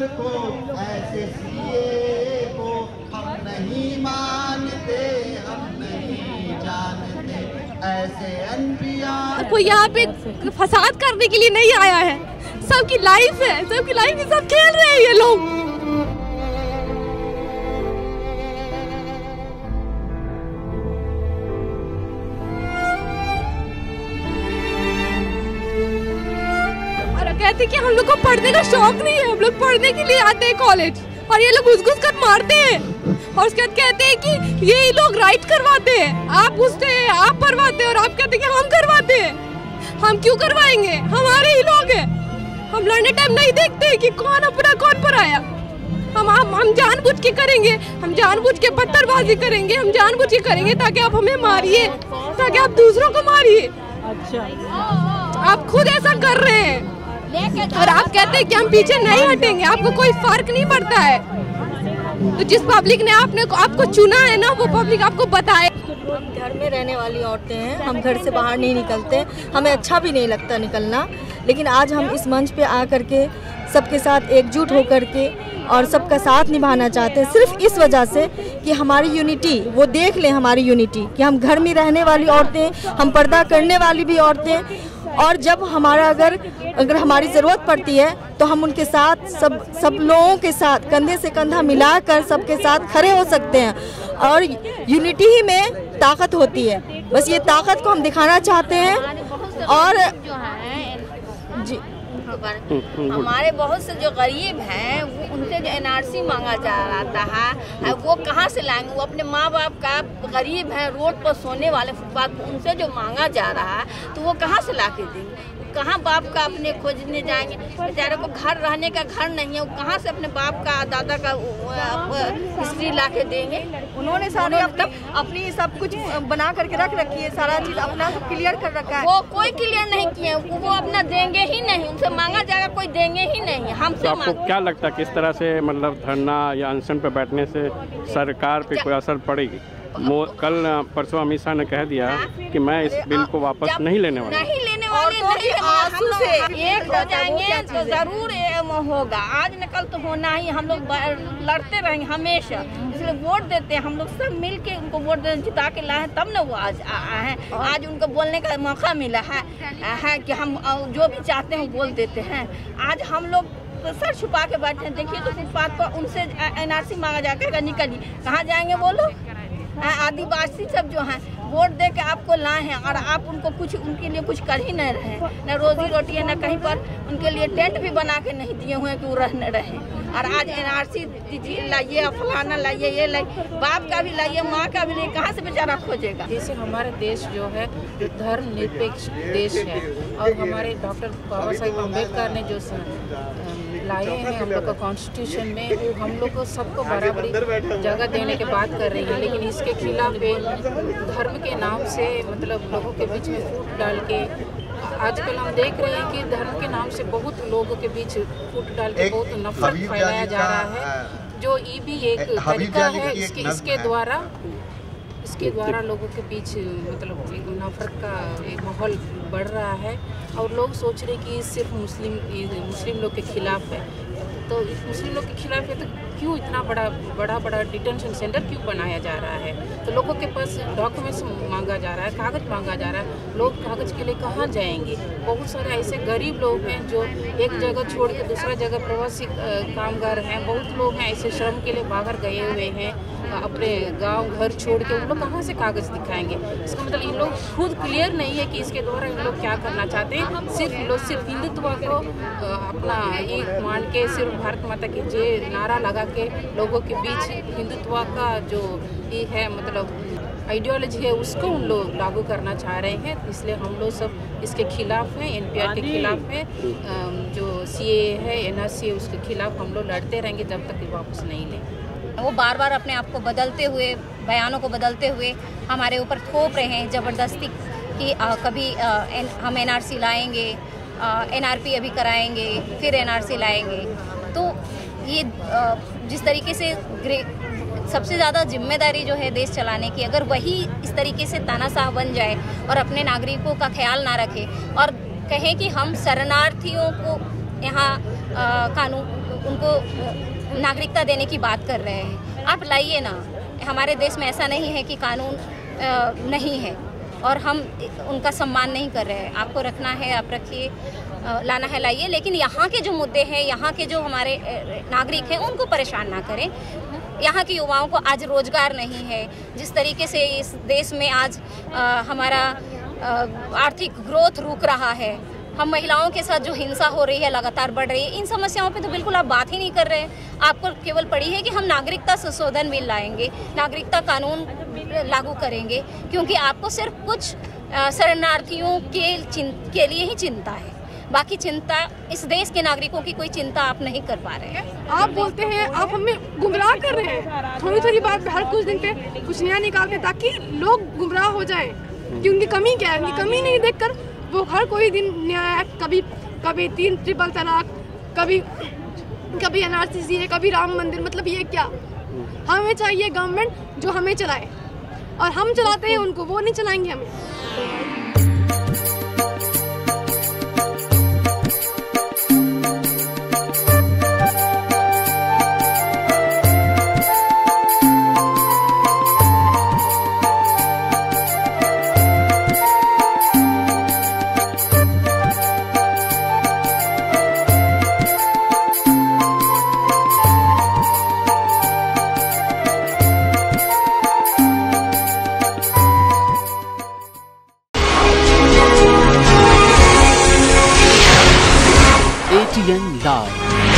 सरकार को, ऐसे सीए को हम नहीं मानते, हम नहीं जानते, ऐसे एनपीआर। कोई यहाँ पे फसाद करने के लिए नहीं आया है, सबकी लाइफ है, सबकी लाइफ के साथ खेल रहे हैं ये लोग। और कहते कि हम लोग को पढ़ने का शौक नहीं है, हम लोग पढ़ने के लिए आते हैं कॉलेज, और ये लोग घुस-घुस कर मारते हैं। और उसके बाद कहते हैं कि ये लोग राइट करवाते हैं, आप घुसते हैं, आप करवाते हैं, और आप कहते हैं कि हम करवाते हैं। हम क्यों करवाएंगे, हमारे ही लोग हैं। हम लड़ने टाइम नहीं देखते कि कौन अपना कौन पराया। हम जानबूझ के करेंगे, हम जानबूझ के पत्थरबाजी करेंगे, हम जानबूझ के करेंगे ताकि आप हमें मारिए, ताकि आप दूसरों को मारिए। अच्छा, आप खुद ऐसा कर रहे हैं और आप कहते हैं कि हम पीछे नहीं हटेंगे। आपको कोई फर्क नहीं पड़ता है। तो जिस पब्लिक ने आपको चुना है ना, वो पब्लिक आपको बताए। हम घर में रहने वाली औरतें हैं, हम घर से बाहर नहीं निकलते, हमें अच्छा भी नहीं लगता निकलना, लेकिन आज हम इस मंच पे आ करके सबके साथ एकजुट होकर के और सबका साथ निभाना चाहते हैं, सिर्फ इस वजह से कि हमारी यूनिटी, वो देख लें हमारी यूनिटी, कि हम घर में रहने वाली औरतें, हम पर्दा करने वाली भी औरतें, और जब हमारा अगर हमारी ज़रूरत पड़ती है तो हम उनके साथ सब लोगों के साथ कंधे से कंधा मिलाकर सबके साथ खड़े हो सकते हैं। और यूनिटी ही में ताकत होती है, बस ये ताकत को हम दिखाना चाहते हैं। और जी, हमारे बहुत से जो गरीब हैं, वो उनसे जो एनआरसी मांगा जा रहा है, वो कहाँ से लाएंगे? वो अपने माँ बाप का गरीब हैं, रोड पर सोने वाले, फुटपाथ पर, उनसे जो मांगा जा रहा है तो वो कहाँ से ला के देंगे? कहाँ बाप का अपने खोजने जाएंगे? बेचारे को घर रहने का घर नहीं है, वो कहाँ से अपने बाप का, दादा का हिस्ट्री ला के देंगे? उन्होंने सारे अब तक अपनी सब कुछ बना करके रख रखी है, सारा चीज़ अपना सब क्लियर कर रखा है। वो कोई क्लियर नहीं किए, वो अपना देंगे ही नहीं, उनसे मांगा जाएगा, कोई देंगे ही नहीं। हमसे तो आपको क्या लगता है किस तरह से मतलब धरना या अनशन पे बैठने से सरकार पे कोई असर पड़ेगी? कल परसों अमित शाह ने कह दिया कि मैं इस बिल को वापस नहीं लेने वाला। नहीं लेने वाले, नहीं, आंसू से एक हो जाएंगे तो जरूर होगा। आज न कल तो होना ही, हम लोग लड़ते रहेंगे हमेशा, इसलिए वोट देते हैं। हम लोग सब मिल के उनको वोट जिता के लाए हैं, तब न वो आज आए हैं। आज उनको बोलने का मौका मिला है कि हम जो भी चाहते हैं बोल देते हैं। आज हम लोग तो सर छुपा के बैठे हैं। देखिए तो फुटपाथ पर उनसे एनआरसी मांगा जाकर निकलिए, कहाँ जाएंगे वो लोग? आदिवासी सब जो हैं वोट दे के आपको लाए हैं, और आप उनको कुछ, उनके लिए कुछ कर ही नहीं रहे, न रोजी रोटी है, न कहीं पर उनके लिए टेंट भी बना के नहीं दिए हुए कि वो रहने रहे। और आज एनआरसी दीजिए, लाइए, फलाना लाइए, ये लाइए, बाप का भी लाइए, माँ का भी लाइए, कहाँ से बेचारा खोजेगा? जैसे हमारा देश जो है धर्मनिरपेक्ष देश है, और हमारे डॉक्टर बाबा साहेब अम्बेडकर ने जो लाए हैं हम लोग का कॉन्स्टिट्यूशन में, वो हम लोग को सबको बराबरी जगह देने की बात कर रही है, लेकिन इसके खिलाफ धर्म के नाम से मतलब लोगों के बीच में फूट डाल के, आजकल हम देख रहे हैं कि धर्म के नाम से बहुत लोगों के बीच फूट डाल के बहुत नफरत फैलाया जा रहा है, जो ये भी एक तरीका है। इसके द्वारा लोगों के बीच मतलब नफरत का एक माहौल बढ़ रहा है, और लोग सोच रहे कि सिर्फ मुस्लिम लोग के खिलाफ है। तो मुस्लिम लोग के खिलाफ है तो क्यों इतना बड़ा डिटेंशन सेंटर क्यों बनाया जा रहा है? तो लोगों के पास डॉक्यूमेंट्स मांगा जा रहा है, कागज़ मांगा जा रहा है, लोग कागज़ के लिए कहाँ जाएंगे? बहुत सारे ऐसे गरीब लोग हैं जो एक जगह छोड़ के दूसरा जगह, प्रवासी कामगार हैं, बहुत लोग हैं ऐसे श्रम के लिए बाहर गए हुए हैं, अपने गांव घर छोड़ के, उन लोग कहाँ से कागज़ दिखाएंगे? इसका मतलब इन लोग खुद क्लियर नहीं है कि इसके द्वारा इन लोग क्या करना चाहते हैं। सिर्फ हिंदुत्व को अपना ये मान के, सिर्फ भारत माता की जय नारा लगा के लोगों के बीच हिंदुत्व का जो ये है मतलब आइडियोलॉजी है, उसको उन लोग लागू करना चाह रहे हैं। इसलिए हम लोग सब इसके खिलाफ हैं, एनपीआर के खिलाफ है, जो सीए है, एनआरसी है, उसके खिलाफ हम लोग लड़ते रहेंगे जब तक ये वापस नहीं लें। वो बार बार अपने आप को बदलते हुए, बयानों को बदलते हुए हमारे ऊपर थोप रहे हैं ज़बरदस्ती कि कभी हम एनआरसी लाएंगे, एनआरपी अभी कराएंगे, फिर एनआरसी लाएंगे। तो ये जिस तरीके से सबसे ज़्यादा जिम्मेदारी जो है देश चलाने की, अगर वही इस तरीके से तानाशाह बन जाए और अपने नागरिकों का ख्याल ना रखे और कहें कि हम शरणार्थियों को यहाँ कानून उनको नागरिकता देने की बात कर रहे हैं। आप लाइए ना, हमारे देश में ऐसा नहीं है कि कानून नहीं है और हम उनका सम्मान नहीं कर रहे हैं। आपको रखना है आप रखिए, लाना है लाइए, लेकिन यहाँ के जो मुद्दे हैं, यहाँ के जो हमारे नागरिक हैं उनको परेशान ना करें। यहाँ के युवाओं को आज रोजगार नहीं है। जिस तरीके से इस देश में आज हमारा आर्थिक ग्रोथ रुक रहा है, हम महिलाओं के साथ जो हिंसा हो रही है लगातार बढ़ रही है, इन समस्याओं पे तो बिल्कुल आप बात ही नहीं कर रहे हैं। आपको केवल पड़ी है कि हम नागरिकता संशोधन बिल लाएंगे, नागरिकता कानून लागू करेंगे, क्योंकि आपको सिर्फ कुछ शरणार्थियों के लिए ही चिंता है। बाकी चिंता इस देश के नागरिकों की कोई चिंता आप नहीं कर पा रहे हैं। आप बोलते हैं, आप हमें गुमराह कर रहे हैं। थोड़ी थोड़ी बात पे हर कुछ दिन पे कुछ नया निकालते हैं ताकि लोग गुमराह हो जाएं कि उनकी कमी क्या है। उनकी कमी नहीं देखकर वो हर कोई दिन न्याय, कभी 3 ट्रिपल तलाक, कभी NRC, कभी राम मंदिर। मतलब ये क्या? हमें चाहिए गवर्नमेंट जो हमें चलाए, और हम चलाते हैं उनको, वो नहीं चलाएंगे हमें। ATN Live।